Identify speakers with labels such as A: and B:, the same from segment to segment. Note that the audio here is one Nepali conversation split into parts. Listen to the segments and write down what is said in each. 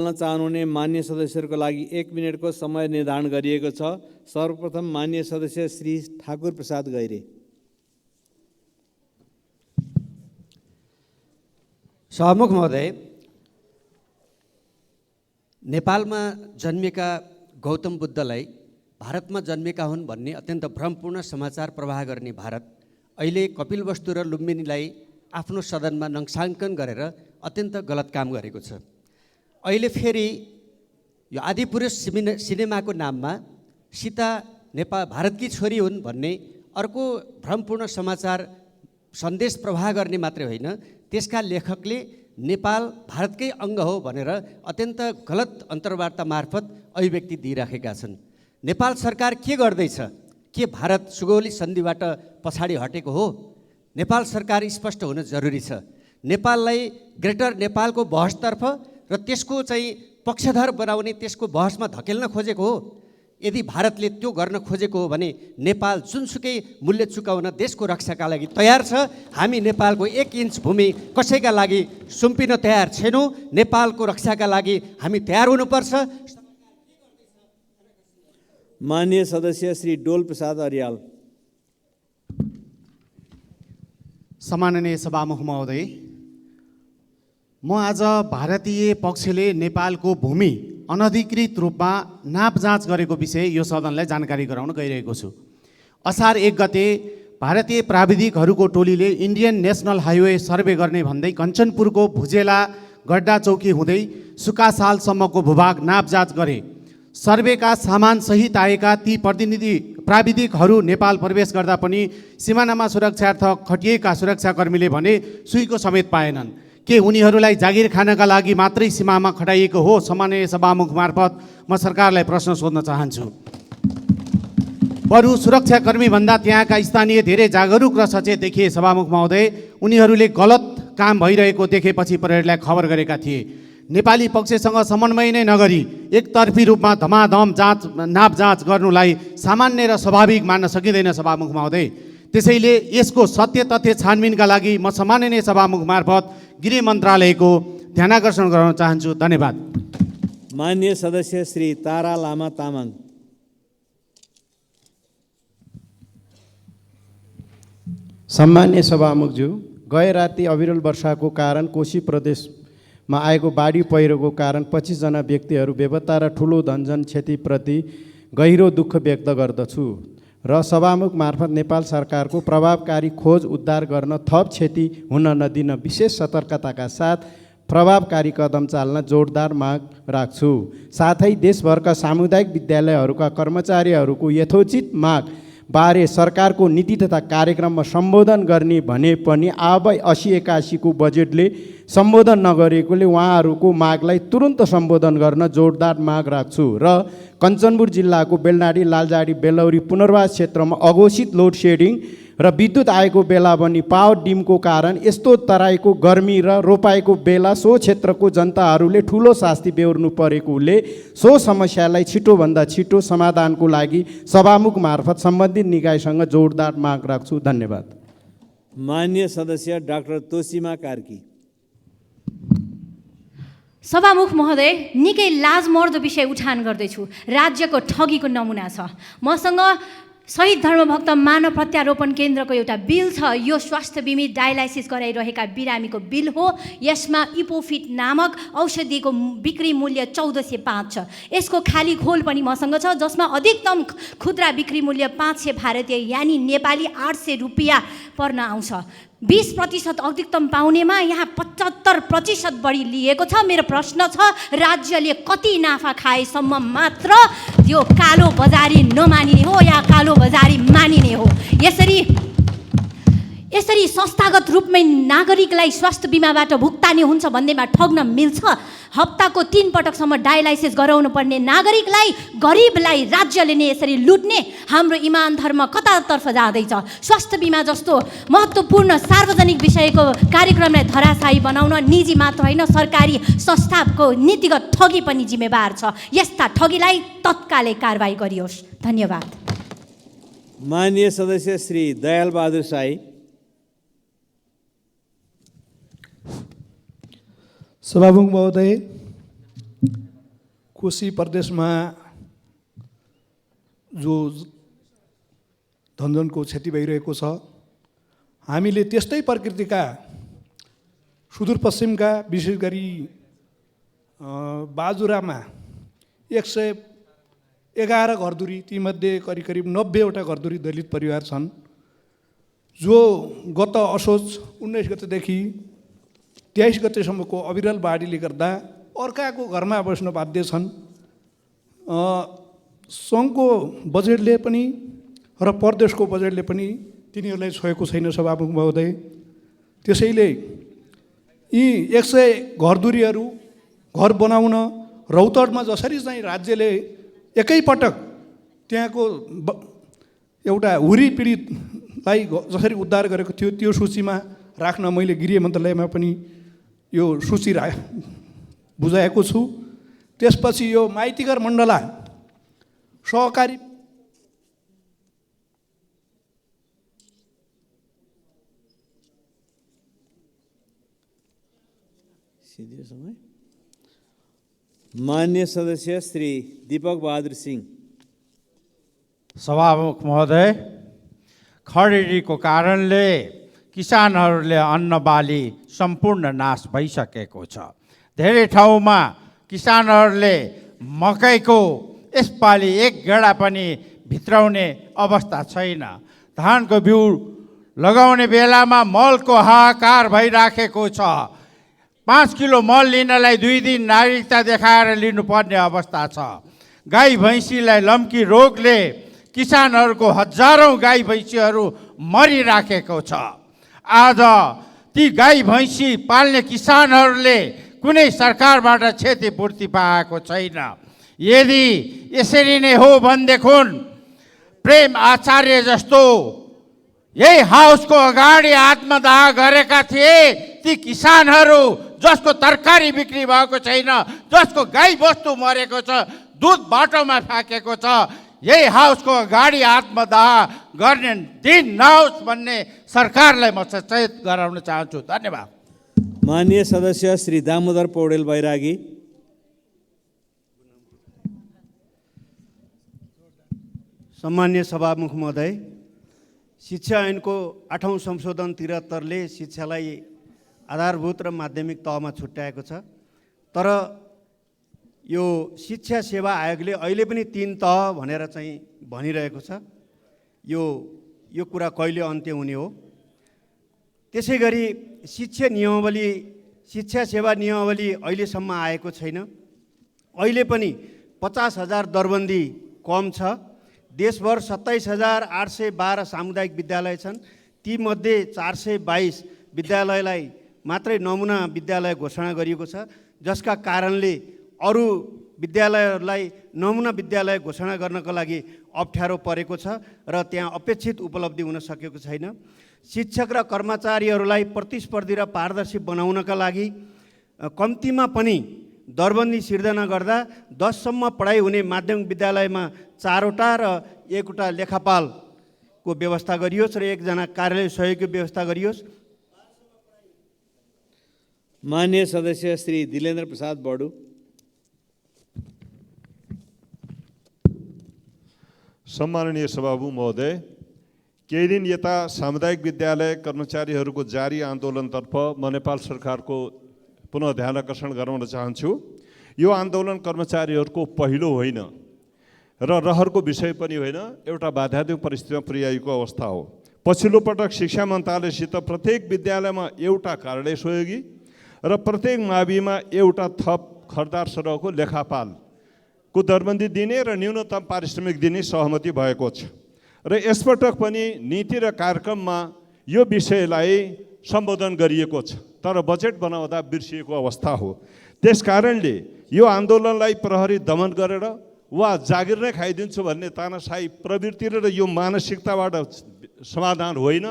A: चाहनुहुने मान्य सदस्यहरूको लागि 1 मिनेटको समय निर्धारण गरिएको छ। सर्वप्रथम मान्य सदस्य श्री ठाकुर प्रसाद गैरे।
B: सभामुख महोदय, नेपालमा जन्मेका गौतम बुद्धलाई भारतमा जन्मेका हुन् भन्ने अत्यन्त भ्रमपूर्ण समाचार प्रवाह गर्ने भारत अहिले कपिलवस्तु र लुम्बिनीलाई आफ्नो सदनमा नक्साङ्कन गरेर अत्यन्त गलत काम गरेको छ। अहिले फेरि यो आदिपुरुष सिनेमाको नाममा सीता नेपाल भारतकी छोरी हुन् भन्ने अर्को भ्रमपूर्ण समाचार सन्देश प्रवाह गर्ने मात्रै होइन, त्यसका लेखकले नेपाल भारतकै अङ्ग हो भनेर अत्यन्त गलत अन्तर्वार्ता मार्फत अभिव्यक्ति दिइराखेका छन्। नेपाल सरकार के गर्दैछ? के भारत सुगौली सन्धिबाट पछाडि हटेको हो? नेपाल सरकार स्पष्ट हुन जरुरी छ। नेपाललाई ग्रेटर नेपालको बहसतर्फ र त्यसको चाहिँ पक्षधर बनाउने त्यसको बहसमा धकेल्न खोजेको हो। यदि भारतले त्यो गर्न खोजेको हो भने नेपाल जुनसुकै मूल्य चुकाउन देशको रक्षाका लागि तयार छ। हामी नेपालको 1 इन्च भूमि कसैका लागि सुम्पिन तयार छैनौँ। नेपालको रक्षाका लागि हामी तयार हुनुपर्छ।
A: माननीय सदस्य श्री डोल प्रसाद अर्याल।
C: सम्माननीय सभामुख महोदय, म आज भारतीय पक्षले नेपालको भूमि अनधिकृत रूपमा नाप जाँच गरेको विषय यो सदनलाई जानकारी गराउन गइरहेको छु। असार 1 गते भारतीय प्राविधिकहरूको टोलीले इन्डियन नेसनल हाइवे सर्वे गर्ने भन्दै कञ्चनपुरको भुजेला गड्डा चौकी हुँदै सुकासालसम्मको भूभाग नाप जाँच गरे। सर्वेका सामान सहित आएका ती प्राविधिकहरू नेपाल प्रवेश गर्दा पनि सिमानामा सुरक्षार्थ खटिएका सुरक्षाकर्मीले भने सुईको समेत पाएनन्। के उनीहरूलाई जागिर खानका लागि मात्रै सीमामा खटाइएको हो? सम्माननीय सभामुख मार्फत म सरकारलाई प्रश्न सोध्न चाहन्छु। बरु सुरक्षाकर्मी भन्दा त्यहाँका स्थानीय धेरै जागरुक र सचेत देखिए। सभामुख महोदय, उनीहरूले गलत काम भइरहेको देखेपछि प्रहरीलाई खबर गरेका थिए। नेपाली पक्षसँग समन्वय नै नगरी एकतर्फी रूपमा धमाधम नाप जाँच गर्नुलाई सामान्य र स्वाभाविक मान्न सकिँदैन। सभामुख महोदय, त्यसैले यसको सत्य तथ्य छानबिनका लागि म सम्माननीय सभामुख मार्फत गृह मन्त्रालयको ध्यानाकर्षण गराउन चाहन्छु। धन्यवाद।
A: माननीय सदस्य श्री तारा लामा तामाङ।
D: सम्मान्य सभामुखज्यू, गए राति अविरल वर्षाको कारण कोशी प्रदेशमा आएको बाढी पहिरोको कारण 25 जना व्यक्तिहरू बेपत्ता र ठुलो धनजन क्षतिप्रति गहिरो दुःख व्यक्त गर्दछु र सभामुख मार्फत नेपाल सरकारको प्रभावकारी खोज उद्धार गर्न थप क्षति हुन नदिन विशेष सतर्कताका साथ प्रभावकारी कदम चाल्न जोडदार माग राख्छु। साथै देशभरका सामुदायिक विद्यालयहरूका कर्मचारीहरूको यथोचित माग बारे सरकारको नीति तथा कार्यक्रममा सम्बोधन गर्ने भने पनि अब 80-81 को बजेटले सम्बोधन नगरेकोले उहाँहरूको मागलाई तुरुन्त सम्बोधन गर्न जोडदार माग राख्छु र कञ्चनपुर जिल्लाको बेलनाडी, लालजाडी, बेलौरी पुनर्वास क्षेत्रमा अघोषित लोड सेडिङ र विद्युत आएको बेला पनि पावर डिमको कारण यस्तो तराईको गर्मी र रोपाइको बेला सो क्षेत्रको जनताहरूले ठुलो शास्ति बेहोर्नु परेकोले सो समस्यालाई छिटोभन्दा छिटो समाधानको लागि सभामुख मार्फत सम्बन्धित निकायसँग जोडदार माग राख्छु। धन्यवाद।
A: माननीय सदस्य डाक्टर तोसीमा कार्की।
E: सभामुख महोदय, निकै लाजमर्दो विषय उठान गर्दैछु। राज्यको ठगीको नमुना छ। मसँग शहीद धर्मभक्त मानव प्रत्यारोपण केन्द्रको एउटा बिल छ। यो स्वास्थ्य बिमित डायलाइसिस गराइरहेका बिरामीको बिल हो। यसमा इपोफिट नामक औषधिको बिक्री मूल्य 1405 छ। यसको खाली खोल पनि मसँग छ, जसमा अधिकतम खुद्रा बिक्री मूल्य 500 भारतीय यानि नेपाली 800 रुपियाँ पर्न आउँछ। 20% अधिकतम पाउनेमा यहाँ 75% बढी लिएको छ। मेरो प्रश्न छ, राज्यले कति नाफा खाएसम्म मात्र यो कालो बजारी नमानिने हो या कालो बजारी मानिने हो? यसरी संस्थागत रूपमै नागरिकलाई स्वास्थ्य बिमाबाट भुक्तानी हुन्छ भन्नेमा ठग्न मिल्छ? हप्ताको 3 पटकसम्म डायलाइसिस गराउनु पर्ने नागरिकलाई, गरिबलाई राज्यले नै यसरी लुट्ने? हाम्रो इमान धर्म कतातर्फ जाँदैछ? स्वास्थ्य बिमा जस्तो महत्त्वपूर्ण सार्वजनिक विषयको कार्यक्रमलाई धराशायी बनाउन निजी मात्र होइन, सरकारी संस्थाको नीतिगत ठगी पनि जिम्मेवार छ। यस्ता ठगीलाई तत्कालै कारबाही गरियोस्। धन्यवाद।
A: माननीय सदस्य श्री दयाल बहादुर साई।
F: सभामुख महोदय, कोशी प्रदेशमा जो धनजनको क्षति भइरहेको छ, हामीले त्यस्तै प्रकृतिका सुदूरपश्चिमका विशेष गरी बाजुरामा 111 घरधुरी, तीमध्ये करिब करिब 90वटा घरधुरी दलित परिवार छन्, जो गत असोज 19 गतेदेखि 23 गतेसम्मको अविरल बाढीले गर्दा अर्काको घरमा बस्न बाध्य छन्। सङ्घको बजेटले पनि र प्रदेशको बजेटले पनि तिनीहरूलाई छोएको छैन सभामुख महोदय। त्यसैले यी 100 घरधुरीहरू घर बनाउन रौतडमा जसरी चाहिँ राज्यले एकैपटक त्यहाँको एउटा हुरी पीडितलाई जसरी उद्धार गरेको थियो, त्यो सूचीमा राख्न मैले गृह मन्त्रालयमा पनि यो सूची बुझाएको छु। त्यसपछि यो माइतीघर मण्डला सहकारी
A: मान्य सदस्य श्री दीपक बहादुर सिंह।
G: सभामुख महोदय, खडेरीको कारणले किसानहरूले अन्न बाली सम्पूर्ण नाश भइसकेको छ। धेरै ठाउँमा किसानहरूले मकैको यसपालि एक गेडा पनि भित्राउने अवस्था छैन। धानको बिउ लगाउने बेलामा मलको हाहाकार भइराखेको छ। 5 किलो मल लिनलाई 2 दिन नागरिकता देखाएर लिनुपर्ने अवस्था छ। गाई भैँसीलाई लम्की रोगले किसानहरूको हजारौँ गाई भैँसीहरू मरिराखेको छ। आज ती गाई भैँसी पाल्ने किसानहरूले कुनै सरकारबाट क्षतिपूर्ति पाएको छैन। यदि यसरी नै हो भनेदेखि प्रेम आचार्य जस्तो यही हाउसको अगाडि आत्मदाह गरेका थिए ती किसानहरू, जसको तरकारी बिक्री भएको छैन, जसको गाई बस्तु मरेको छ, दुध बाटोमा फ्याँकेको छ, यही हाउसको अगाडि आत्मदाह गर्ने दिन नहोस् भन्ने सरकारलाई म सचेत गराउन चाहन्छु। धन्यवाद।
A: माननीय सदस्य श्री दामोदर पौडेल बैरागी।
C: सम्मान्य सभामुख महोदय, शिक्षा ऐनको 8औं संशोधन 73ले शिक्षालाई आधारभूत र माध्यमिक तहमा छुट्याएको छ। तर यो शिक्षा सेवा आयोगले अहिले पनि 3 तह भनेर चाहिँ भनिरहेको छ। यो कुरा कहिले अन्त्य हुने हो? त्यसै गरी शिक्षा सेवा नियमावली अहिलेसम्म आएको छैन। अहिले पनि 50,000 दरबन्दी कम छ। देशभर 27,812 सामुदायिक विद्यालय छन्। तीमध्ये 422 विद्यालयलाई मात्रै नमुना विद्यालय घोषणा गरिएको छ, जसका कारणले अरू विद्यालयहरूलाई नमुना विद्यालय घोषणा गर्नको लागि अप्ठ्यारो परेको छ र त्यहाँ अपेक्षित उपलब्धि हुन सकेको छैन। शिक्षक र कर्मचारीहरूलाई प्रतिस्पर्धी र पारदर्शी बनाउनका लागि कम्तीमा पनि दरबन्दी सिर्जना गर्दा 10सम्म पढाइ हुने माध्यमिक विद्यालयमा 4वटा र 1वटा लेखापालको व्यवस्था गरियोस् र 1जना कार्यालय सहयोगको व्यवस्था गरियोस्।
A: माननीय सदस्य श्री दिलेन्द्र प्रसाद बडु।
H: सम्माननीय सभामुख महोदय, केही दिन यता सामुदायिक विद्यालय कर्मचारीहरूको जारी आन्दोलनतर्फ म नेपाल सरकारको पुनः ध्यान आकर्षण गराउन चाहन्छु। यो आन्दोलन कर्मचारीहरूको पहिलो होइन र रहरको विषय पनि होइन, एउटा बाध्यात्मक परिस्थितिमा पुर्याएको अवस्था हो। पछिल्लो पटक शिक्षा मन्त्रालयसित प्रत्येक विद्यालयमा एउटा कार्यालय सहयोगी र प्रत्येक माविमा एउटा थप खरदार सरहको लेखापालको दरबन्दी दिने र न्यूनतम पारिश्रमिक दिने सहमति भएको छ र यसपटक पनि नीति र कार्यक्रममा यो विषयलाई सम्बोधन गरिएको छ, तर बजेट बनाउँदा बिर्सिएको अवस्था हो। त्यसकारणले यो आन्दोलनलाई प्रहरी दमन गरेर वा जागिर नै खाइदिन्छु भन्ने तानाशाही प्रवृत्ति र यो मानसिकताबाट समाधान होइन,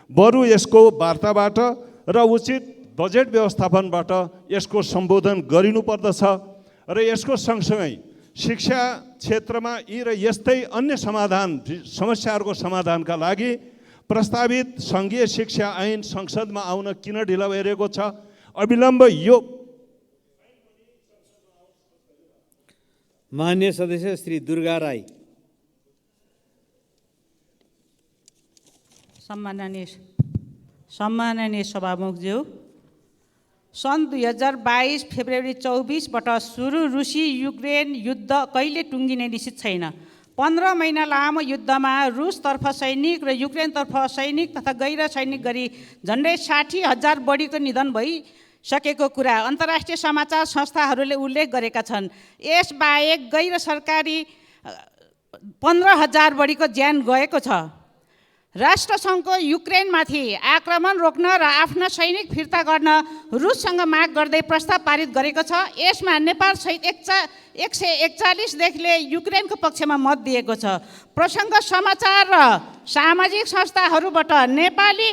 H: बरु यसको वार्ताबाट र उचित बजेट व्यवस्थापनबाट यसको सम्बोधन गरिनुपर्दछ र यसको सँगसँगै शिक्षा क्षेत्रमा यी र यस्तै अन्य समस्याहरूको समाधानका लागि प्रस्तावित सङ्घीय शिक्षा ऐन संसदमा आउन किन ढिला भइरहेको छ? अविलम्ब यो
A: मान्य सदस्य श्री दुर्गा राई।
I: सम्माननीय सभामुखज्यू, सन् 2022 फेब्रुअरी 24बाट सुरु रुसी युक्रेन युद्ध कहिले टुङ्गिने निश्चित छैन। 15 महिना लामो युद्धमा रुसतर्फ सैनिक र युक्रेनतर्फ सैनिक तथा गैर सैनिक गरी झन्डै 60,000 बढीको निधन भइसकेको कुरा अन्तर्राष्ट्रिय समाचार संस्थाहरूले उल्लेख गरेका छन्। यसबाहेक गैर सरकारी 15,000 बढीको ज्यान गएको छ। राष्ट्रसङ्घको युक्रेनमाथि आक्रमण रोक्न र आफ्ना सैनिक फिर्ता गर्न रुससँग माग गर्दै प्रस्ताव पारित गरेको छ। यसमा नेपाल सहित 141 युक्रेनको पक्षमा मत दिएको छ। प्रसङ्ग समाचार र सामाजिक संस्थाहरूबाट नेपाली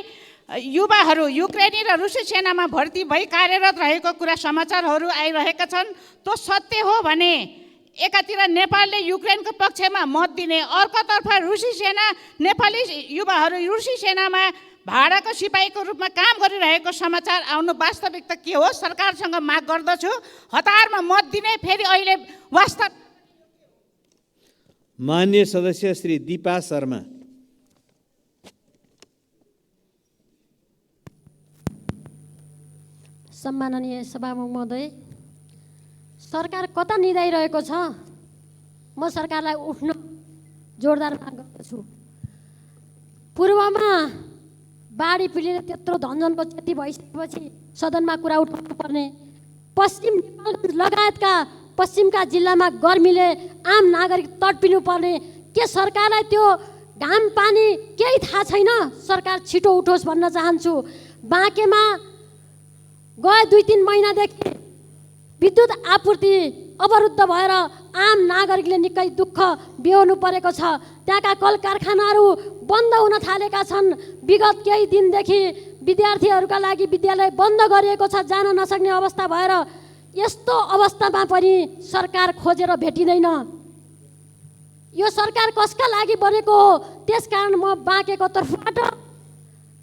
I: युवाहरू युक्रेनी र रुसी सेनामा भर्ती भई कार्यरत रहेको कुरा समाचारहरू आइरहेका छन्। त्यो सत्य हो भने एकातिर नेपालले युक्रेनको पक्षमा मत दिने, अर्कोतर्फ रुसी सेना नेपाली युवाहरू रुसी सेनामा भाडाको सिपाहीको रूपमा काम गरिरहेको समाचार आउनु वास्तविकता के हो? सरकारसँग माग गर्दछु हतारमा मत दिने, फेरि अहिले वास्तव।
A: मान्य सदस्य श्री दीपा शर्मा।
J: सम्माननीय सभामुख महोदय, सरकार कता निधाइरहेको छ? म सरकारलाई उठ्न जोरदार माग गर्दछु। पूर्वमा बाढी पीडित त्यत्रो धनजनको क्षति भइसकेपछि सदनमा कुरा उठाउनु पर्ने, पश्चिम नेपाल लगायतका पश्चिमका जिल्लामा गर्मीले आम नागरिक तडपिनु पर्ने, के सरकारलाई त्यो घाम पानी केही थाहा छैन? सरकार छिटो उठोस् भन्न चाहन्छु। बाँकेमा गए 2-3 महिनादेखि विद्युत आपूर्ति अवरुद्ध भएर आम नागरिकले निकै दुःख बेहोर्नु परेको छ। त्यहाँका कल कारखानाहरू बन्द हुन थालेका छन्। विगत केही दिनदेखि विद्यार्थीहरूका लागि विद्यालय बन्द गरिएको छ, जान नसक्ने अवस्था भएर। यस्तो अवस्थामा पनि सरकार खोजेर भेटिँदैन। यो सरकार कसका लागि बनेको हो? त्यसकारण म बाँकेको तर्फबाट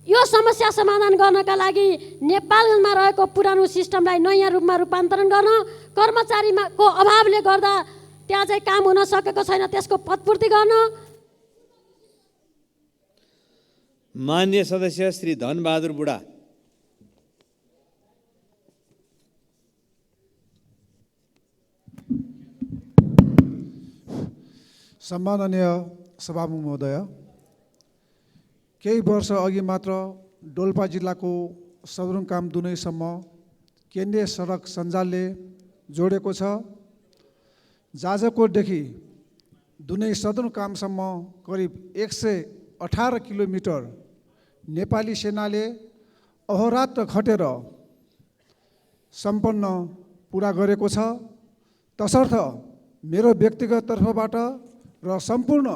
J: यो समस्या समाधान गर्नका लागि नेपालमा रहेको पुरानो सिस्टमलाई नयाँ रूपमा रूपान्तरण गर्न, कर्मचारीको अभावले गर्दा त्यहाँ चाहिँ काम हुन सकेको छैन, त्यसको पदपूर्ति गर्न।
A: मान्य सदस्य श्री धनबहादुर बुढा।
K: सम्माननीय सभामुख महोदय, केही वर्ष अघि मात्र डोल्पा जिल्लाको सदरमुकाम दुनैसम्म केन्द्रीय सडक सञ्जालले जोडेको छ। जाजरकोटदेखि दुनै सदरमुकामसम्म करिब 118 किलोमिटर नेपाली सेनाले अहोरात्र खटेर सम्पन्न पुरा गरेको छ। तसर्थ मेरो व्यक्तिगत तर्फबाट र सम्पूर्ण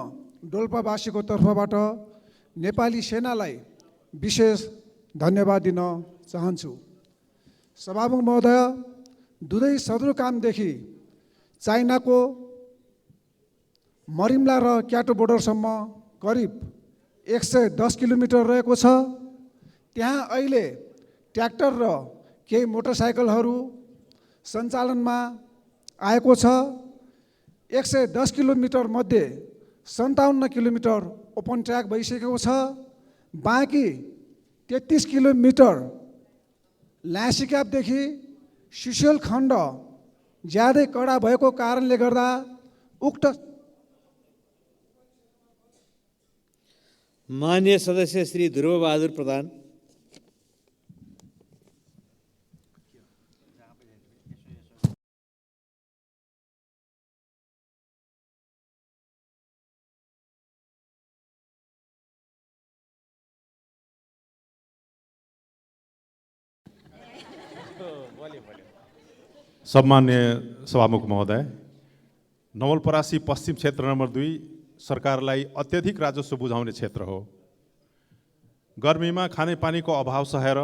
K: डोल्पावासीको तर्फबाट नेपाली सेनालाई विशेष धन्यवाद दिन चाहन्छु। सभामुख महोदय, दुधै सदरमुकामदेखि चाइनाको मरिम्ला र क्याटो बोर्डरसम्म करिब 110 किलोमिटर रहेको छ। त्यहाँ अहिले ट्र्याक्टर र केही मोटरसाइकलहरू सञ्चालनमा आएको छ। 110 किलोमिटर मध्ये 57 किलोमिटर ओपन ट्र्याक भइसकेको छ। बाँकी 33 किलोमिटर ल्यासीक्यापदेखि सुशेल खण्ड ज्यादै कडा भएको कारणले गर्दा उक्त
A: मान्य सदस्य श्री ध्रुवबहादुर प्रधान।
L: सम्मान्य सभामुख महोदय, नवलपरासी पश्चिम क्षेत्र नम्बर 2 सरकारलाई अत्यधिक राजस्व बुझाउने क्षेत्र हो। गर्मीमा खानेपानीको अभाव सहेर,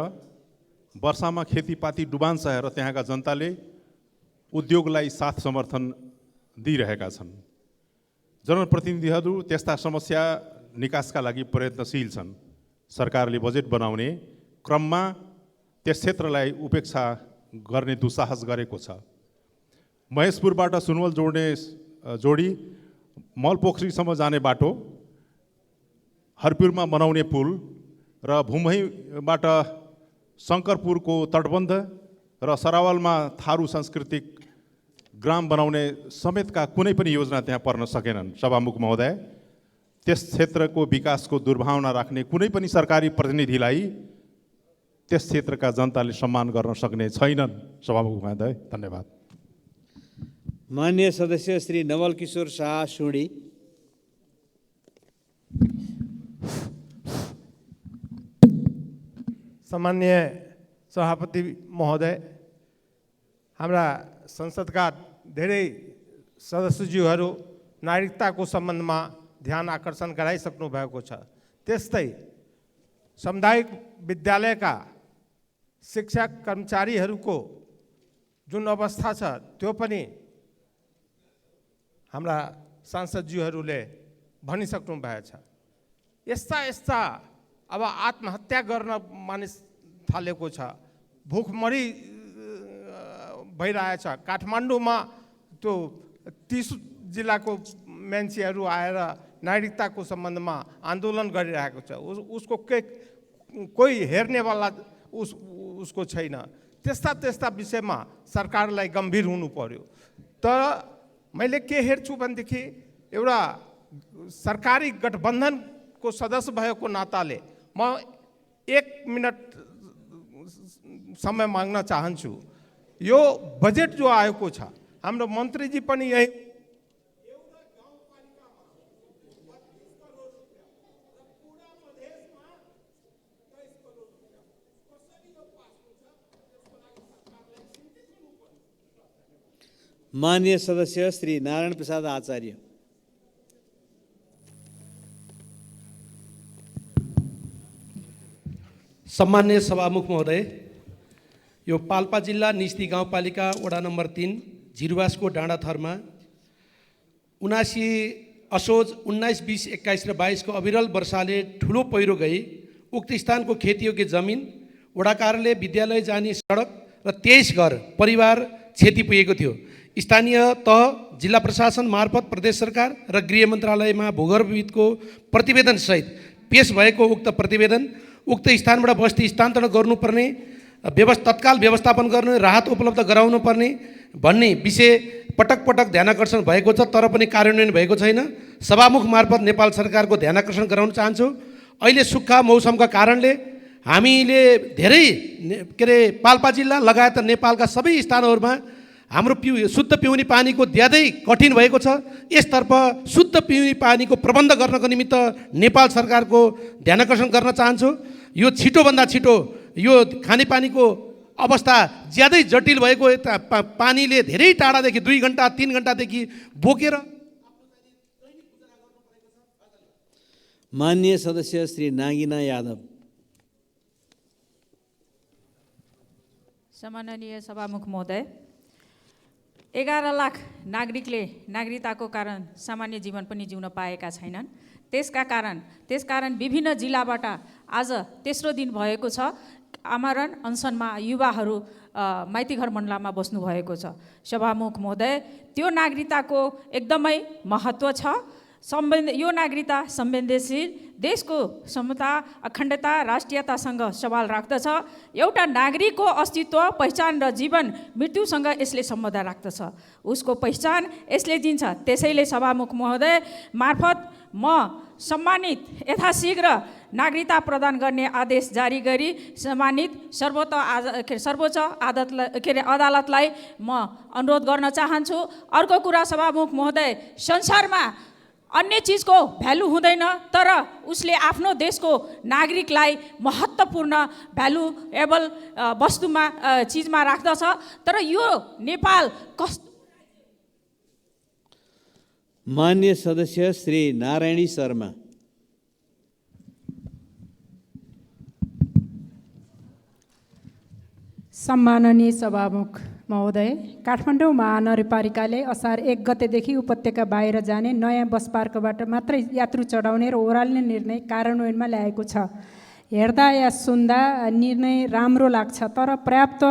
L: वर्षामा खेतीपाती डुबान सहेर त्यहाँका जनताले उद्योगलाई साथ समर्थन दिइरहेका छन्। जनप्रतिनिधिहरू त्यस्ता समस्या निकासका लागि प्रयत्नशील छन्। सरकारले बजेट बनाउने क्रममा त्यस क्षेत्रलाई उपेक्षा गर्ने दुस्साहस गरेको छ। महेशपुरबाट सुनवल जोड्ने जोडी मलपोखरीसम्म जाने बाटो, हरपिरमा बनाउने पुल र भुमहीबाट शङ्करपुरको तटबन्ध र सरावलमा थारू सांस्कृतिक ग्राम बनाउने समेतका कुनै पनि योजना त्यहाँ पर्न सकेनन्। सभामुख महोदय, त्यस क्षेत्रको विकासको दुर्भावना राख्ने कुनै पनि सरकारी प्रतिनिधिलाई त्यस क्षेत्रका जनताले सम्मान गर्न सक्ने छैनन्। सभामुख महोदय, धन्यवाद।
A: मान्य सदस्य श्री नवल किशोर शाह सुडी।
M: सम्मान्य सभापति महोदय, हाम्रा संसदका धेरै सदस्यज्यूहरू नागरिकताको सम्बन्धमा ध्यान आकर्षण गराइसक्नु भएको छ। त्यस्तै सामुदायिक विद्यालयका शिक्षक कर्मचारीहरूको जुन अवस्था छ त्यो पनि हाम्रा सांसदज्यूहरूले भनिसक्नु भएको छ। यस्ता अब आत्महत्या गर्न मानिस थालेको छ, भुखमरी भइरहेछ। काठमाडौँमा त्यो 30 जिल्लाको मान्छेहरू आएर नागरिकताको सम्बन्धमा आन्दोलन गरिरहेको छ। उसको कोही हेर्नेवाला उसको छैन। त्यस्ता विषयमा सरकारलाई गम्भीर हुनु पर्यो। तर मैले के हेर्छु भनेदेखि एउटा सरकारी गठबन्धनको सदस्य भएको नाताले म 1 मिनट समय माग्न चाहन्छु। यो बजेट जो आएको छ, हाम्रो मन्त्रीजी पनि यही
A: मान्य सदस्य श्री नारायण प्रसाद आचार्य।
N: सम्मान्य सभामुख महोदय, यो पाल्पा जिल्ला निस्ती गाउँपालिका वडा नम्बर 3 झिरुवासको डाँडाथरमा 79 असोज 19, 20, 21 र 22 को अविरल वर्षाले ठुलो पहिरो गई उक्त स्थानको खेतीयोग्य जमिन, वडा कार्यालय, विद्यालय जाने सडक र 23 घर परिवार क्षति पुगेको थियो। स्थानीय तह, जिल्ला प्रशासन मार्फत प्रदेश सरकार र गृह मन्त्रालयमा भूगर्भविदको प्रतिवेदनसहित पेश भएको उक्त प्रतिवेदन उक्त स्थानबाट बस्ती स्थानान्तरण गर्नुपर्ने, तत्काल व्यवस्थापन गर्ने, राहत उपलब्ध गराउनु पर्ने भन्ने विषय पटक पटक ध्यानाकर्षण भएको छ, तर पनि कार्यान्वयन भएको छैन। सभामुख मार्फत नेपाल सरकारको ध्यानाकर्षण गराउन चाहन्छु। अहिले सुक्खा मौसमका कारणले हामीले धेरै पाल्पा जिल्ला लगायत नेपालका सबै स्थानहरूमा हाम्रो शुद्ध पिउने पानीको ज्यादै कठिन भएको छ। यसतर्फ शुद्ध पिउने पानीको प्रबन्ध गर्नको निमित्त नेपाल सरकारको ध्यानाकर्षण गर्न चाहन्छु। यो छिटोभन्दा छिटो यो खानेपानीको अवस्था ज्यादै जटिल भएको, पानीले धेरै टाढादेखि 2 घण्टा 3 घण्टादेखि बोकेर।
A: मान्य सदस्य श्री नागिना यादव।
O: सम्माननीय सभामुख महोदय, 11 लाख नागरिकले नागरिकताको कारण सामान्य जीवन पनि जिउन पाएका छैनन्। त्यसकारण विभिन्न जिल्लाबाट आज तेस्रो दिन भएको छ आमरण अनसनमा युवाहरू माइतीघर मण्डलामा बस्नु भएको छ। सभामुख महोदय, त्यो नागरिकताको एकदमै महत्त्व छ। यो नागरिकता संवेदनशील, देशको समता, अखण्डता, राष्ट्रियतासँग सवाल राख्दछ। एउटा नागरिकको अस्तित्व, पहिचान र जीवन मृत्युसँग यसले सम्बन्ध राख्दछ। उसको पहिचान यसले दिन्छ। त्यसैले सभामुख महोदय मार्फत म सम्मानित यथाशीघ्र नागरिकता प्रदान गर्ने आदेश जारी गरी सम्मानित सर्वोच्च अदालतलाई म अनुरोध गर्न चाहन्छु। अर्को कुरा सभामुख महोदय, संसारमा अन्य चिजको भ्यालु हुँदैन, तर उसले आफ्नो देशको नागरिकलाई महत्त्वपूर्ण भ्यालुएबल वस्तुमा चिजमा राख्दछ। तर यो नेपाल कस्तो।
A: मान्य सदस्य श्री नारायणी शर्मा।
P: सम्माननीय सभामुख महोदय, काठमाडौँ महानगरपालिकाले असार 1 गतेदेखि उपत्यका बाहिर जाने नयाँ बस पार्कबाट मात्रै यात्रु चढाउने र ओह्राल्ने निर्णय कार्यान्वयनमा ल्याएको छ। हेर्दा या सुन्दा निर्णय राम्रो लाग्छ, तर पर्याप्त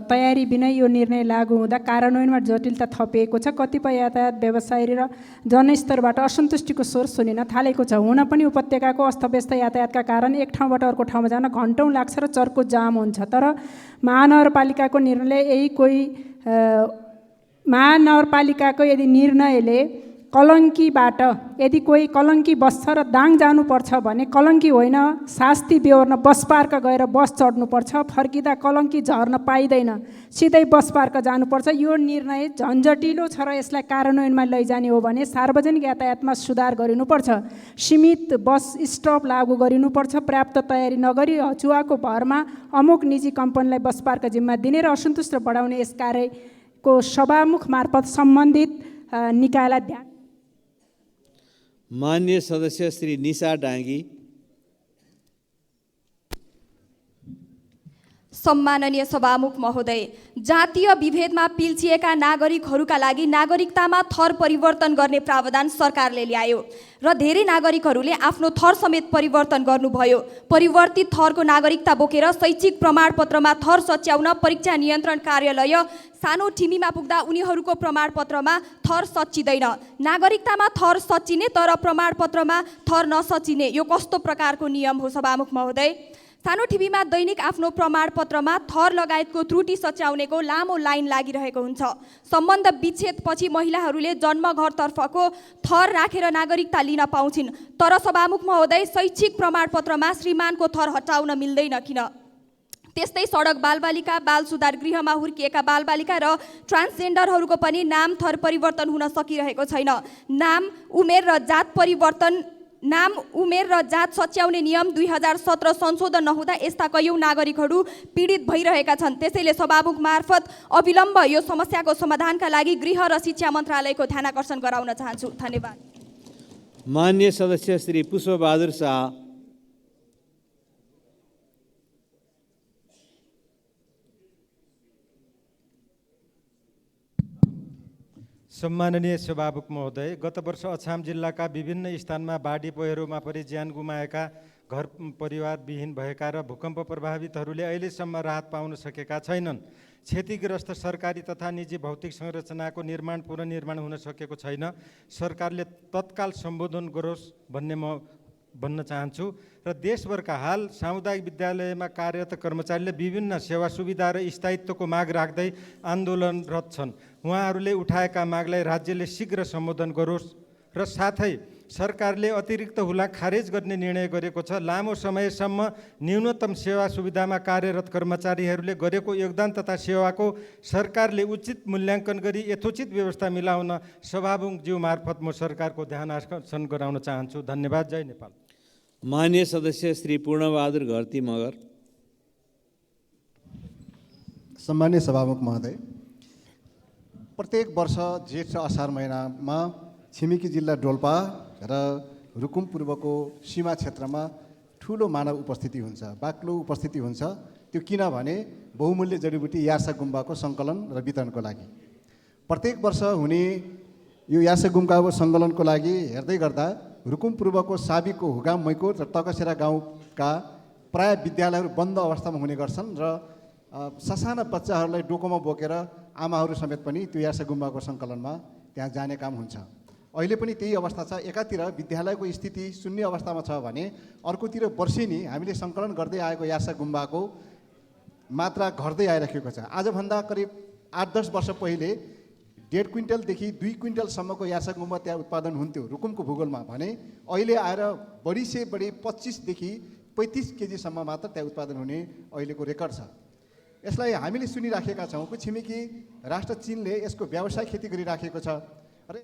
P: तयारी बिना यो निर्णय लागू हुँदा कार्यान्वयनमा जटिलता थपिएको छ। कतिपय यातायात व्यवसायी र जनस्तरबाट असन्तुष्टिको स्वर सुनिन थालेको छ। हुन पनि उपत्यकाको अस्तव्यस्त यातायातका कारण एक ठाउँबाट अर्को ठाउँमा जान घन्टौँ लाग्छ र चर्को जाम हुन्छ। तर महानगरपालिकाको यदि निर्णयले कलङ्कीबाट यदि कोही कलङ्की बस्छ र दाङ जानुपर्छ भने कलङ्की होइन, शास्ति बेहोर्न बस पार्क गएर बस चढ्नुपर्छ। फर्किँदा कलङ्की झर्न पाइँदैन, सिधै बस पार्क जानुपर्छ। यो निर्णय झन्झटिलो छ र यसलाई कार्यान्वयनमा लैजाने हो भने सार्वजनिक यातायातमा सुधार गरिनुपर्छ। सीमित बस स्टप लागू गरिनुपर्छ। पर्याप्त तयारी नगरी हचुवाको भरमा अमुक निजी कम्पनीलाई बस पार्क जिम्मा दिने र असन्तुष्ट बढाउने यस कार्यको सभामुख मार्फत सम्बन्धित निकायलाई ध्यान।
A: मान्य सदस्य श्री निशा डाँगी।
Q: सम्माननीय सभामुख महोदय, जातीय विभेदमा पिल्चिएका नागरिकहरूका लागि नागरिकतामा थर परिवर्तन गर्ने प्रावधान सरकारले ल्यायो र धेरै नागरिकहरूले आफ्नो थर समेत परिवर्तन गर्नुभयो। परिवर्तित थरको नागरिकता बोकेर शैक्षिक प्रमाणपत्रमा थर सच्याउन परीक्षा नियन्त्रण कार्यालय सानो ठिमीमा पुग्दा उनीहरूको प्रमाणपत्रमा थर सच्चिँदैन। नागरिकतामा थर सच्चिने तर प्रमाणपत्रमा थर नसच्चिने, यो कस्तो प्रकारको नियम हो सभामुख महोदय? सानो टिभीमा दैनिक आफ्नो प्रमाणपत्रमा थर लगायतको त्रुटि सच्याउनेको लामो लाइन लागिरहेको हुन्छ। सम्बन्ध विच्छेदपछि महिलाहरूले जन्मघरतर्फको थर राखेर नागरिकता लिन पाउँछिन्, तर सभामुख महोदय शैक्षिक प्रमाणपत्रमा श्रीमानको थर हटाउन मिल्दैन किन? त्यस्तै सडक बालबालिका, बाल सुधार गृहमा हुर्किएका बालबालिका र ट्रान्सजेन्डरहरूको पनि नाम थर परिवर्तन हुन सकिरहेको छैन। नाम, उमेर र जात सच्याउने नियम 2017 संशोधन नहुँदा यस्ता कैयौँ नागरिकहरू पीडित भइरहेका छन्। त्यसैले सभामुख मार्फत अविलम्ब यो समस्याको समाधानका लागि गृह र शिक्षा मन्त्रालयको ध्यानाकर्षण गराउन चाहन्छु। धन्यवाद।
A: मान्य सदस्य श्री पुष्पबहादुर शाह।
R: सम्माननीय सभामुख महोदय, गत वर्ष अछाम जिल्लाका विभिन्न स्थानमा बाढी पहिरोमा परि ज्यान गुमाएका, घर परिवार विहीन भएका र भूकम्प प्रभावितहरूले अहिलेसम्म राहत पाउन सकेका छैनन्। क्षतिग्रस्त सरकारी तथा निजी भौतिक संरचनाको निर्माण पुनर्निर्माण हुन सकेको छैन। सरकारले तत्काल सम्बोधन गरोस् भन्ने म भन्न चाहन्छु। र देशभरका हाल सामुदायिक विद्यालयमा कार्यरत कर्मचारीले विभिन्न सेवा सुविधा र स्थायित्वको माग राख्दै आन्दोलनरत छन्। उहाँहरूले उठाएका मागलाई राज्यले शीघ्र सम्बोधन गरोस् र साथै सरकारले अतिरिक्त हुलाक खारेज गर्ने निर्णय गरेको छ। लामो समयसम्म न्यूनतम सेवा सुविधामा कार्यरत कर्मचारीहरूले गरेको योगदान तथा सेवाको सरकारले उचित मूल्याङ्कन गरी यथोचित व्यवस्था मिलाउन सभामुखज्यू मार्फत म सरकारको ध्यान आकर्षण गराउन चाहन्छु। धन्यवाद। जय नेपाल।
A: मान्य सदस्य श्री पूर्णबहादुर घरती मगर।
S: सम्मान्य सभामुख महोदय, प्रत्येक वर्ष जेठ र असार महिनामा छिमेकी जिल्ला डोल्पा र रुकुम पूर्वको सीमा क्षेत्रमा ठुलो मानव उपस्थिति हुन्छ, बाक्लो उपस्थिति हुन्छ। त्यो किनभने बहुमूल्य जडीबुटी यार्सा गुम्बाको सङ्कलन र वितरणको लागि प्रत्येक वर्ष हुने यो यार्सा गुम्बाको सङ्कलनको लागि हेर्दै गर्दा रुकुम पूर्वको साबिकको हुगाम, मैकोट र तकसेरा गाउँका प्राय विद्यालयहरू बन्द अवस्थामा हुने गर्छन् र ससाना बच्चाहरूलाई डोकोमा बोकेर आमाहरू समेत पनि त्यो यार्सा गुम्बाको सङ्कलनमा त्यहाँ जाने काम हुन्छ। अहिले पनि त्यही अवस्था छ। एकातिर विद्यालयको स्थिति शून्य अवस्थामा छ भने अर्कोतिर वर्षेनी हामीले सङ्कलन गर्दै आएको यार्सा गुम्बाको मात्रा घट्दै आइरहेको छ। आजभन्दा करिब 8-10 वर्ष पहिले 1.5 क्विन्टलदेखि 2 क्विन्टलसम्मको यार्सा गुम्बा त्यहाँ उत्पादन हुन्थ्यो रुकुमको भूगोलमा भने अहिले आएर बढी से बढी 25देखि 35 केजीसम्म मात्र त्यहाँ उत्पादन हुने अहिलेको रेकर्ड छ। यसलाई हामीले सुनिराखेका छौँ कि छिमेकी राष्ट्र चीनले यसको व्यावसायिक खेती गरिराखेको छ र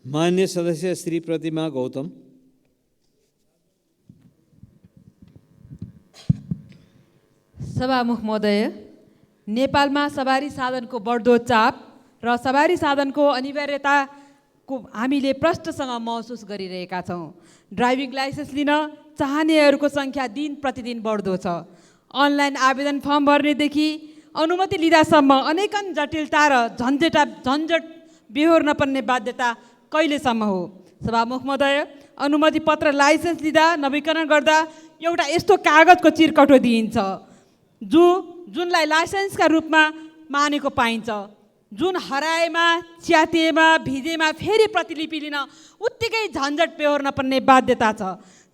A: मान्य सदस्य श्री प्रतिमा गौतम।
T: सभामुख महोदय, नेपालमा सवारी साधनको बढ्दो चाप र सवारी साधनको अनिवार्यता हामीले प्रष्टसँग महसुस गरिरहेका छौँ। ड्राइभिङ लाइसेन्स लिन चाहनेहरूको सङ्ख्या दिन प्रतिदिन बढ्दो छ। अनलाइन आवेदन फर्म भर्नेदेखि अनुमति लिँदासम्म अनेकन जटिलता र झन्झट बेहोर्न पर्ने बाध्यता कहिलेसम्म हो? सभामुख महोदय, अनुमति पत्र लाइसेन्स लिँदा नवीकरण गर्दा एउटा यस्तो कागजको चिरकटो दिइन्छ जुनलाई लाइसेन्सका रूपमा मानेको पाइन्छ, जुन हराएमा, च्यातिएमा, भिजेमा फेरि प्रतिलिपि लिन उत्तिकै झन्झट बेहोर्न पर्ने बाध्यता छ।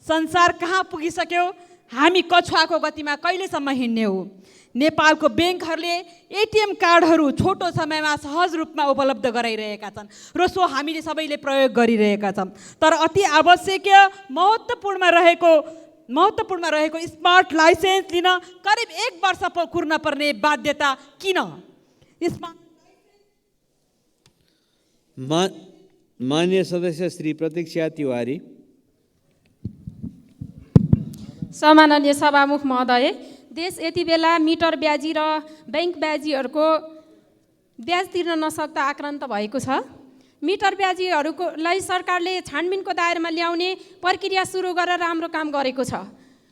T: संसार कहाँ पुगिसक्यो? हामी कछुवाको गतिमा कहिलेसम्म हिँड्ने हो? नेपालको ब्याङ्कहरूले एटिएम कार्डहरू छोटो समयमा सहज रूपमा उपलब्ध गराइरहेका छन् र सो हामीले सबैले प्रयोग गरिरहेका छौँ। तर अति आवश्यकीय महत्त्वपूर्ण रहेको स्मार्ट लाइसेन्स लिन करिब 1 वर्ष कुर्न पर्ने बाध्यता किन?
A: माननीय सदस्य श्री प्रतीक्षा तिवारी।
U: सम्माननीय सभामुख महोदय, देश यति बेला मिटर ब्याजी र ब्याङ्क ब्याजीहरूको ब्याज तिर्न नसक्दा आक्रान्त भएको छ। मिटर ब्याजीहरूलाई सरकारले छानबिनको दायरामा ल्याउने प्रक्रिया सुरु गरेर राम्रो काम गरेको छ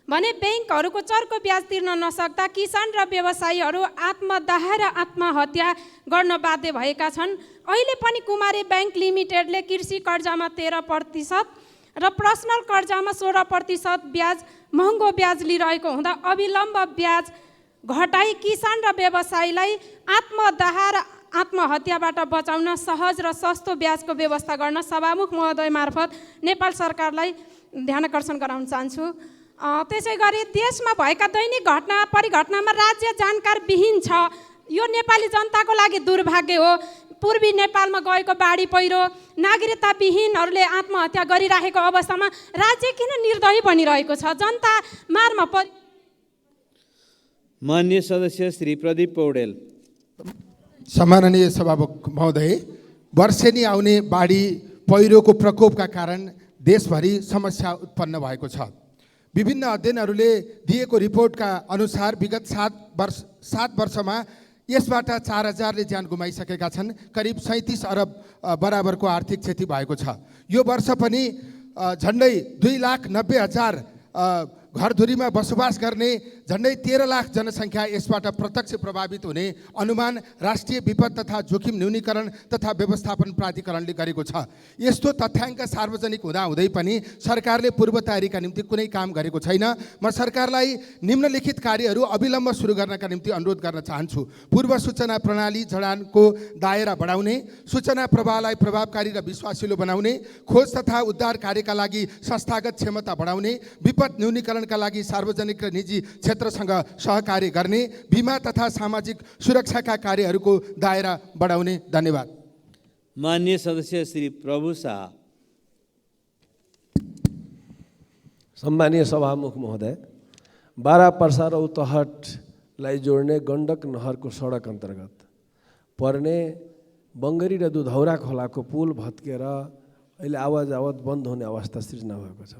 U: भने ब्याङ्कहरूको चर्को ब्याज तिर्न नसक्दा किसान र व्यवसायीहरू आत्मदाह र आत्महत्या गर्न बाध्य भएका छन्। अहिले पनि कुमारी ब्याङ्क लिमिटेडले कृषि कर्जामा 13% र पर्सनल कर्जामा 16% ब्याज महँगो ब्याज लिइरहेको हुँदा अविलम्ब ब्याज घटाई किसान र व्यवसायीलाई आत्मदाह र आत्महत्याबाट बचाउन सहज र सस्तो ब्याजको व्यवस्था गर्न सभामुख महोदय मार्फत नेपाल सरकारलाई ध्यानाकर्षण गराउन चाहन्छु। त्यसै गरी देशमा भएका दैनिक घटना परिघटनामा राज्य जानकार विहीन छ। यो नेपाली जनताको लागि दुर्भाग्य हो। पूर्वी नेपालमा गएको बाढी पहिरो नागरिकता विहीनहरूले आत्महत्या गरिरहेको अवस्थामा राज्य किन निर्दयी बनिरहेको छ? जनता मारमा
A: माननीय सदस्य श्री प्रदीप पौडेल।
M: सम्माननीय सभामुख महोदय, वर्षेनी आउने बाढी पहिरोको प्रकोपका कारण देशभरि समस्या उत्पन्न भएको छ। विभिन्न अध्ययनहरूले दिएको रिपोर्टका अनुसार विगत 7 वर्षमा यसबाट 4000ले ज्यान गुमाइसकेका छन्। करिब 37 अरब बराबरको आर्थिक क्षति भएको छ। यो वर्ष पनि झन्डै 2,90,000 घरधुरीमा बसोबास गर्ने झन्डै 13 लाख जनसङ्ख्या यसबाट प्रत्यक्ष प्रभावित हुने अनुमान राष्ट्रिय विपद तथा जोखिम न्यूनीकरण तथा व्यवस्थापन प्राधिकरणले गरेको छ। यस्तो तथ्याङ्क सार्वजनिक हुँदाहुँदै पनि सरकारले पूर्व तयारीका निम्ति कुनै काम गरेको छैन। म सरकारलाई निम्नलिखित कार्यहरू अविलम्ब सुरु गर्नका निम्ति अनुरोध गर्न चाहन्छु। पूर्व सूचना प्रणाली जडानको दायरा बढाउने, सूचना प्रवाहलाई प्रभावकारी र विश्वासिलो बनाउने, खोज तथा उद्धार कार्यका लागि संस्थागत क्षमता बढाउने, विपद न्यूनीकरणका लागि सार्वजनिक र निजी क्षेत्रसँग सहकार्य गर्ने, बिमा तथा सामाजिक सुरक्षाका कार्यहरूको दायरा बढाउने। धन्यवाद।
A: माननीय सदस्य श्री प्रभु शाह।
V: सम्मानीय सभामुख महोदय, बारा पर्सा र उतहटलाई जोड्ने गण्डक नहरको सडक अन्तर्गत पर्ने बङ्गरी र दुधौरा खोलाको पुल भत्केर अहिले आवाजावत बन्द हुने अवस्था सृजना भएको छ।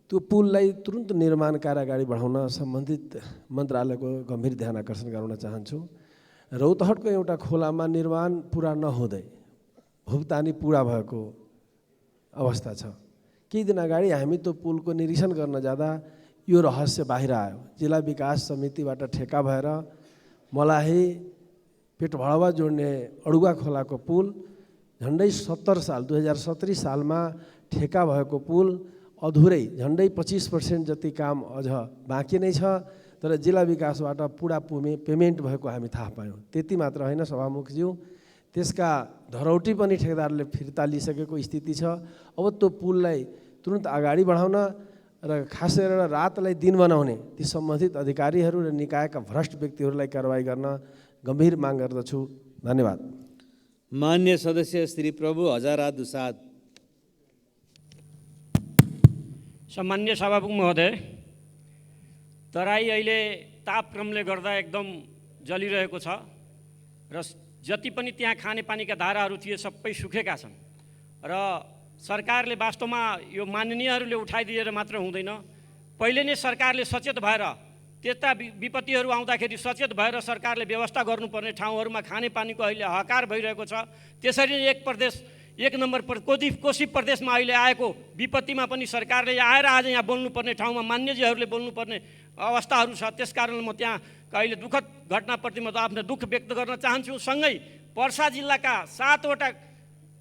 V: त्यो पुललाई तुरुन्त निर्माण कार्य अगाडि बढाउन सम्बन्धित मन्त्रालयको गम्भीर ध्यान आकर्षण गराउन चाहन्छु। रौतहटको एउटा खोलामा निर्माण पुरा नहुँदै भुक्तानी पुरा भएको अवस्था छ। केही दिन अगाडि हामी त्यो पुलको निरीक्षण गर्न जाँदा यो रहस्य बाहिर आयो। जिल्ला विकास समितिबाट ठेक्का भएर मलाही पेटभडवा जोड्ने अडुवा खोलाको पुल झन्डै 2017 सालमा ठेक्का भएको पुल अधुरै झन्डै 25% जति काम अझ बाँकी नै छ। तर जिल्ला विकासबाट पुरा पेमेन्ट भएको हामी थाहा पायौँ। त्यति मात्र होइन सभामुखज्यू, त्यसका धरौटी पनि ठेकेदारले फिर्ता लिइसकेको स्थिति छ। अब त्यो पुललाई तुरन्त अगाडि बढाउन र खास गरेर रातलाई दिन बनाउने ती सम्बन्धित अधिकारीहरू र निकायका भ्रष्ट व्यक्तिहरूलाई कारवाही गर्न गम्भीर माग गर्दछु। धन्यवाद।
A: मान्य सदस्य श्री प्रभु हजारा दुसाद।
W: सम्मान्य सभामुख महोदय, तराई अहिले तापक्रमले गर्दा एकदम जलिरहेको छ र जति पनि त्यहाँ खानेपानीका धाराहरू थिए सबै सुकेका छन् र सरकारले वास्तवमा यो माननीयहरूले उठाइदिएर मात्र हुँदैन, पहिले नै सरकारले सचेत भएर त्यस्ता विपत्तिहरू आउँदाखेरि सचेत भएर सरकारले व्यवस्था गर्नुपर्ने ठाउँहरूमा खानेपानीको अहिले हाहाकार भइरहेको छ। त्यसरी नै एक प्रदेश एक नम्बर पर कोशी प्रदेशमा अहिले आएको विपत्तिमा पनि सरकारले आएर आज यहाँ बोल्नुपर्ने ठाउँमा मान्यजीहरूले बोल्नुपर्ने अवस्थाहरू छ। त्यस कारण म त्यहाँ अहिले दुःखद घटनाप्रति म आफ्नो दुःख व्यक्त गर्न चाहन्छु। सँगै पर्सा जिल्लाका 7वटा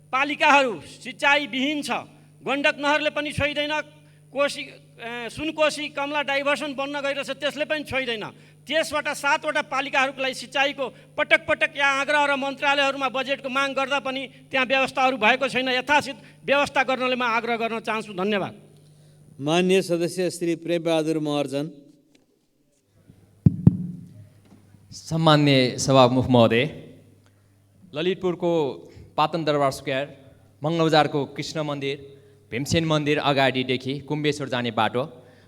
W: पालिकाहरू सिँचाइविहीन छ। गण्डक नहरले पनि छोइदैन, सुनकोशी कमला डाइभर्सन बन्न गइरहेछ त्यसले पनि छोइदैन। त्यसबाट 7वटा पालिकाहरूको लागि सिँचाइको पटक पटक यहाँ आग्रह र मन्त्रालयहरूमा बजेटको माग गर्दा पनि त्यहाँ व्यवस्थाहरू भएको छैन। यथाचित व्यवस्था गर्नले म आग्रह गर्न चाहन्छु। धन्यवाद।
A: माननीय सदस्य श्री प्रेमबहादुर महर्जन।
B: सम्मान्य सभामुख महोदय, ललितपुरको पाटन दरबार स्क्वायर, मङ्गलबजारको कृष्ण मन्दिर, भीमसेन मन्दिर अगाडिदेखि कुम्बेश्वर जाने बाटो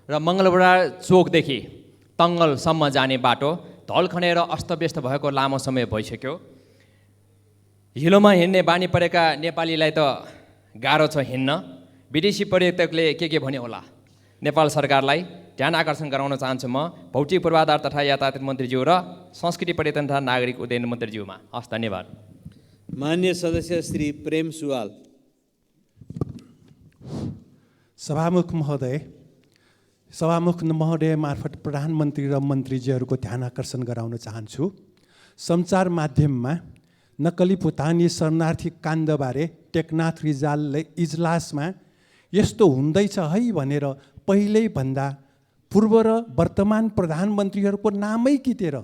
B: र मङ्गलबजार चोकदेखि तङ्गलसम्म जाने बाटो धल खनेर अस्तव्यस्त भएको लामो समय भइसक्यो। हिलोमा हिँड्ने बानी परेका नेपालीलाई त गाह्रो छ हिँड्न। विदेशी पर्यटकले के भन्यो होला? नेपाल सरकारलाई ध्यान आकर्षण गराउन चाहन्छु म भौतिक पूर्वाधार तथा यातायात मन्त्रीज्यू र संस्कृति पर्यटन तथा नागरिक उड्डयन मन्त्रीज्यूमा। हस्, धन्यवाद।
A: माननीय सदस्य श्री प्रेम सुवाल।
D: सभामुख महोदय मार्फत प्रधानमन्त्री र मन्त्रीजीहरूको ध्यान आकर्षण गराउन चाहन्छु। सञ्चार माध्यममा नक्कली भुटानी शरणार्थी काण्डबारे टेकनाथ रिजालले इजलासमा यस्तो हुँदैछ है भनेर पहिल्यै भन्दा पूर्व र वर्तमान प्रधानमन्त्रीहरूको नामै कितेर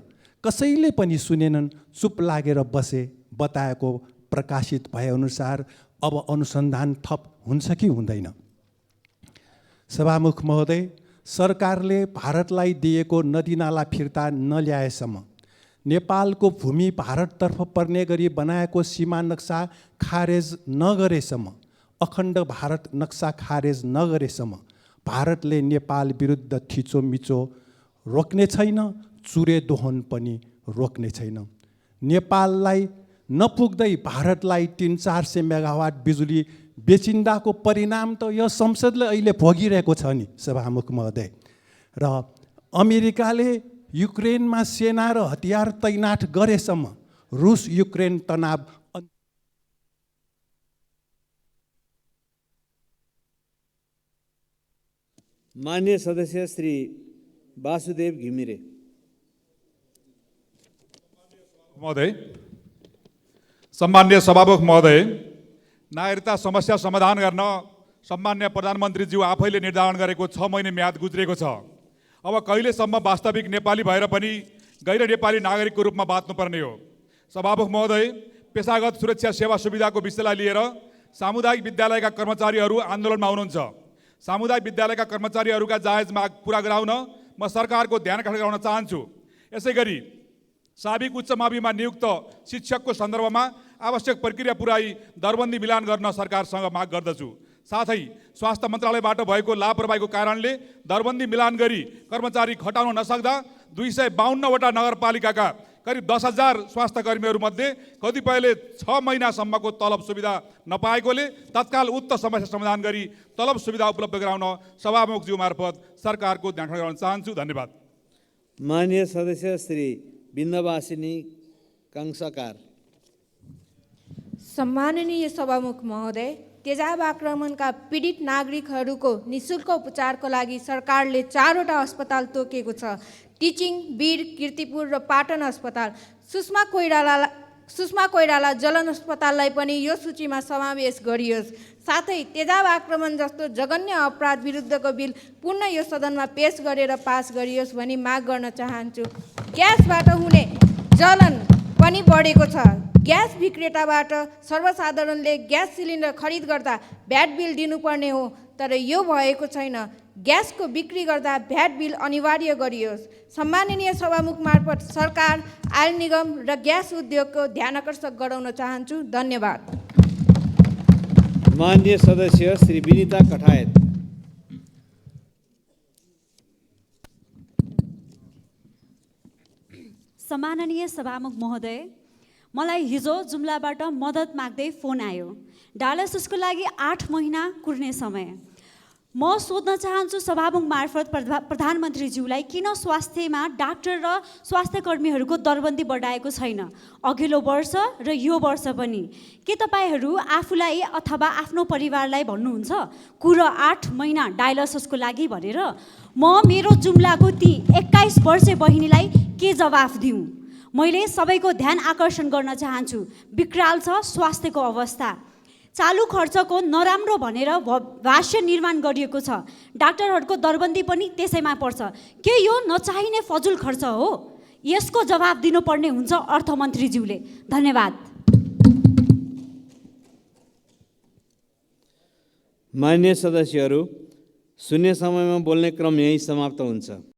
D: कसैले पनि सुनेनन्, चुप लागेर बसे। बताएको प्रकाशित भएअनुसार अब अनुसन्धान थप हुन्छ कि हुँदैन? सभामुख महोदय, सरकारले भारतलाई दिएको नदीनाला फिर्ता नल्याएसम्म, नेपालको भूमि भारततर्फ पर्ने गरी बनाएको सीमा नक्सा खारेज नगरेसम्म, अखण्ड भारत नक्सा खारेज नगरेसम्म भारतले नेपाल विरुद्ध थिचोमिचो रोक्ने छैन, चुरे दोहन पनि रोक्ने छैन। नेपाललाई नपुग्दै भारतलाई 300-400 मेगावाट बिजुली बेचिन्दाको परिणाम त यो संसदले अहिले भोगिरहेको छ नि सभामुख महोदय। र अमेरिकाले युक्रेनमा सेना र हतियार तैनाथ गरेसम्म रुस युक्रेन तनाव
A: माननीय सदस्य श्री वासुदेव घिमिरे।
E: महोदय, सम्मान्य सभामुख महोदय, नागरिकता समस्या समाधान गर्न सम्मान्य प्रधानमन्त्रीज्यू आफैले निर्धारण गरेको 6 महिने म्याद गुज्रेको छ। अब कहिलेसम्म वास्तविक नेपाली भएर पनि गैर नेपाली नागरिकको रूपमा बाँच्नुपर्ने हो? सभामुख महोदय, पेशागत सुरक्षा सेवा सुविधाको विषयलाई लिएर सामुदायिक विद्यालयका कर्मचारीहरू आन्दोलनमा हुनुहुन्छ। सामुदायिक विद्यालयका कर्मचारीहरूका जायज माग पुरा गराउन म सरकारको ध्यान आकर्षण गराउन चाहन्छु। यसै गरी साबिक उच्च माविमा नियुक्त शिक्षकको सन्दर्भमा आवश्यक प्रक्रिया पुराई दरबन्दी मिलान गर्न सरकारसँग माग गर्दछु। साथै स्वास्थ्य मन्त्रालयबाट भएको लापरवाहीको कारणले दरबन्दी मिलान गरी कर्मचारी खटाउन नसक्दा 252वटा नगरपालिकाका करिब 10,000 स्वास्थ्य कर्मीहरूमध्ये कतिपयले 6 महिनासम्मको तलब सुविधा नपाएकोले तत्काल उक्त समस्या समाधान गरी तलब सुविधा उपलब्ध गराउन सभामुखज्यू मार्फत सरकारको ध्यान आकर्षण गराउन चाहन्छु। धन्यवाद।
A: माननीय सदस्य श्री बिन्दवासिनी कंसाकार।
X: सम्माननीय सभामुख महोदय, तेजाब आक्रमणका पीडित नागरिकहरूको निःशुल्क उपचारको लागि सरकारले 4वटा अस्पताल तोकेको छ। टिचिङ, वीर, कीर्तिपुर र पाटन अस्पताल। सुषमा कोइराला जलन अस्पताललाई पनि यो सूचीमा समावेश गरियोस्। साथै तेजाब आक्रमण जस्तो जघन्य अपराध विरुद्धको बिल पुनः यो सदनमा पेश गरेर पास गरियोस् भनी माग गर्न चाहन्छु। ग्यासबाट हुने जलन पनि बढेको छ। ग्यास विक्रेताबाट सर्वसाधारणले ग्यास सिलिन्डर खरिद गर्दा भ्याट बिल दिनुपर्ने हो, तर यो भएको छैन। ग्यासको बिक्री गर्दा भ्याट बिल अनिवार्य गरियोस्। सम्माननीय सभामुख मार्फत सरकार, आयल निगम र ग्यास उद्योगको ध्यान आकर्षण गराउन चाहन्छु। धन्यवाद।
A: माननीय सदस्य श्री विनिता कठायत।
Y: सम्माननीय सभामुख महोदय, मलाई हिजो जुम्लाबाट मद्दत माग्दै फोन आयो। डायलासिसको लागि 8 महिना कुर्ने समय। म सोध्न चाहन्छु सभामुख मार्फत प्रधानमन्त्रीज्यूलाई किन स्वास्थ्यमा डाक्टर र स्वास्थ्य कर्मीहरूको दरबन्दी बढाएको छैन अघिल्लो वर्ष र यो वर्ष पनि? के तपाईँहरू आफूलाई अथवा आफ्नो परिवारलाई भन्नुहुन्छ कुरो 8 महिना डायलिसिसको लागि भनेर? म मेरो जुम्लाको ती 21 वर्षे बहिनीलाई के जवाफ दिउँ? मैले सबैको ध्यान आकर्षण गर्न चाहन्छु। विकराल छ स्वास्थ्यको अवस्था। चालु खर्चको नराम्रो भनेर भाष्य निर्माण गरिएको छ। डाक्टरहरूको दरबन्दी पनि त्यसैमा पर्छ। के यो नचाहिने फजुल खर्च हो? यसको जवाब दिनुपर्ने हुन्छ अर्थमन्त्रीज्यूले। धन्यवाद।
A: मान्य सदस्यहरू, शून्य समयमा बोल्ने क्रम यही समाप्त हुन्छ।